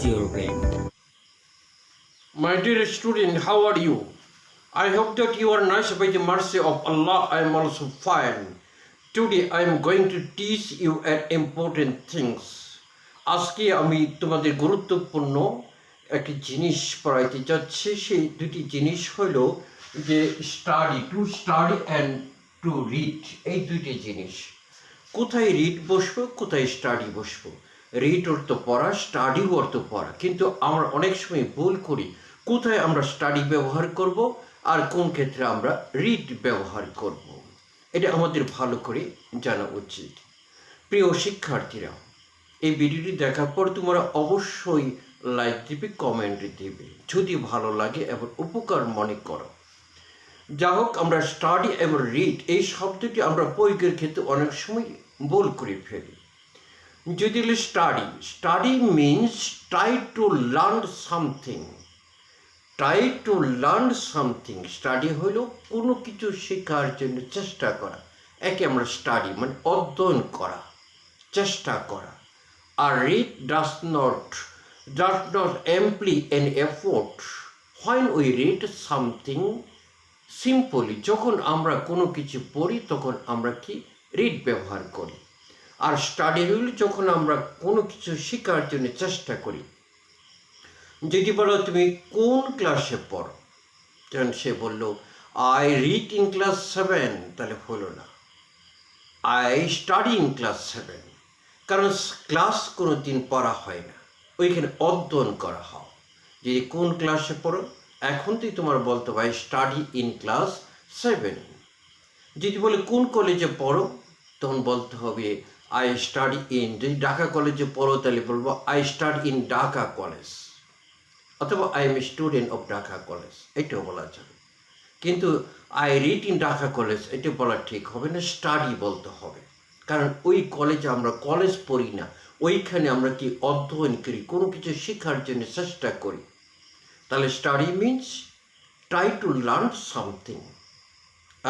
recharge your brain. My dear student, how are you? I hope that you are nice by the mercy of Allah. I am also fine. Today I am going to teach you an important things. আজকে আমি তোমাদের গুরুত্বপূর্ণ একটি জিনিস পড়াইতে যাচ্ছি। সেই দুটি জিনিস হলো যে to study and to read. এই দুইটি জিনিস। কোথায় রিড বসবো, কোথায় স্টাডি বসবো। রিড অর্থ পড়া, স্টাডি অর্থ পড়া। কিন্তু আমরা অনেক সময় ভুল করি, কোথায় আমরা স্টাডি ব্যবহার করব আর কোন ক্ষেত্রে আমরা রিড ব্যবহার করব। এটা আমাদের ভালো করে জানা উচিত। প্রিয় শিক্ষার্থীরা, এই ভিডিওটি দেখার পর তোমরা অবশ্যই লাইক দিবে, কমেন্ট দিবে যদি ভালো লাগে এবং উপকার মনে করো। যা হোক, আমরা স্টাডি এবং রিড এই শব্দটি আমরা প্রয়োগের ক্ষেত্রে অনেক সময় ভুল করে ফেলি। যদি study means try to learn something. Study হইল কোনো কিছু শেখার জন্য চেষ্টা করা। একে আমরা স্টাডি মানে অধ্যয়ন করা, চেষ্টা করা। আর read does not imply an effort when we read something simply. যখন আমরা কোনো কিছু পড়ি তখন আমরা কি রিড ব্যবহার করি। আর স্টাডি হইল যখন আমরা কোনো কিছু শেখার জন্য চেষ্টা করি। যদি বলো তুমি কোন ক্লাসে পড়ো, যেমন সে বললো আই রিড ইন ক্লাস 7, তাহলে হলো না। আই স্টাডি ইন ক্লাস 7, কারণ ক্লাস কোনো দিন পড়া হয় না, ওইখানে অধ্যয়ন করা হয়। যদি কোন ক্লাসে পড়ো, এখন তুই তোমার বলতে হবে আই স্টাডি ইন ক্লাস 7। যদি বলে কোন কলেজে পড়ো, তখন বলতে হবে আই স্টাডি ইন। যদি ঢাকা কলেজে পড়ো তাহলে বলবো I study in Dhaka college, অথবা I am student of Dhaka college, এটাও বলা যাবে। কিন্তু I read in Dhaka college এটা বলা ঠিক হবে না, স্টাডি বলতে হবে। কারণ ওই কলেজে আমরা কলেজ পড়ি না, ওইখানে আমরা কি অধ্যয়ন করি, কোনো কিছু শেখার জন্য চেষ্টা করি। তাহলে study means try to learn something.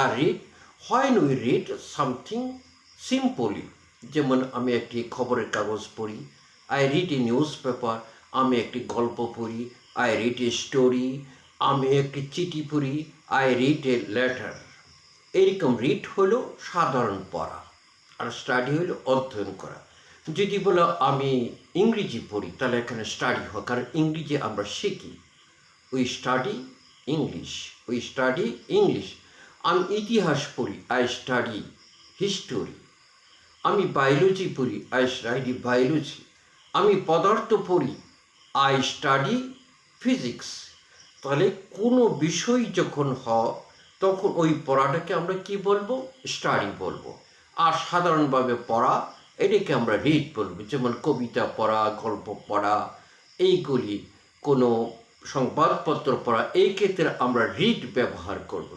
আর read when we read something simply. যেমন আমি একটি খবরের কাগজ পড়ি, I read a newspaper. আমি একটি গল্প পড়ি, আই রিড এ স্টোরি। আমি একটি চিঠি পড়ি, আই রিড এ লেটার। এইরকম রিড হলো সাধারণ পড়া, আর স্টাডি হলো অধ্যয়ন করা। যদি বলো আমি ইংরেজি পড়ি, তাহলে এখানে স্টাডি হয়, কারণ ইংরেজি আমরা শিখি। We study English. আমি ইতিহাস পড়ি, আই স্টাডি হিস্টোরি। আমি বায়োলজি পড়ি, আই স্টাডি বায়োলজি। আমি পদার্থ পড়ি, আই স্টাডি ফিজিক্স। তাহলে কোনো বিষয় যখন হয় তখন ওই পড়াটাকে আমরা কি বলবো, স্টাডি বলবো। আর সাধারণভাবে পড়া এটাকে আমরা রিড বলবো। যেমন কবিতা পড়া, গল্প পড়া, এইগুলি, কোনো সংবাদপত্র পড়া, এই ক্ষেত্রে আমরা রিড ব্যবহার করব।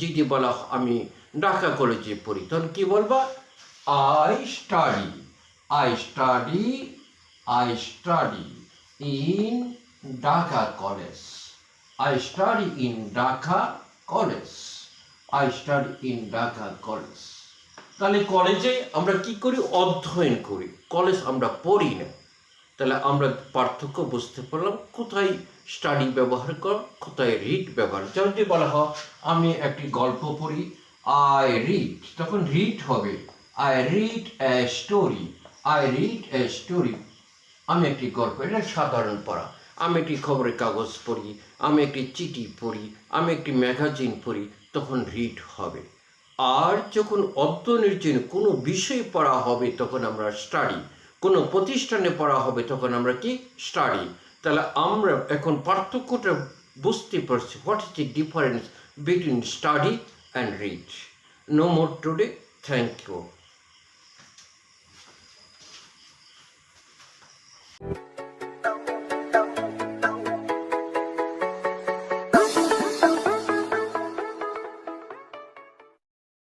যদি বলা আমি ঢাকা কলেজে পড়ি, তখন কি বলবা, I study in Dhaka College. I study in Dhaka College. তাহলে কলেজে আমরা কি করি, অধ্যয়ন করি, কলেজ আমরা পড়ি না। তাহলে আমরা পার্থক্য বুঝতে পারলাম, কোথায় স্টাডি ব্যবহার কর, কোথায় রিড ব্যবহার। যদি বলা হয় আমি একটি গল্প পড়ি, আই রিড, তখন রিড হবে I read a story. আমি একটি গল্প, এটা সাধারণ পড়া। আমি একটি খবরের কাগজ পড়ি, আমি একটি চিঠি পড়ি, আমি একটি ম্যাগাজিন পড়ি, তখন রিড হবে। আর যখন অধ্যয়নের জন্য কোনো বিষয় পড়া হবে তখন আমরা স্টাডি। কোনো প্রতিষ্ঠানে পড়া হবে তখন আমরা কি, স্টাডি। তাহলে আমরা এখন পার্থক্যটা বুঝতে পারছি, what is the difference between study and read. No more today, thank you.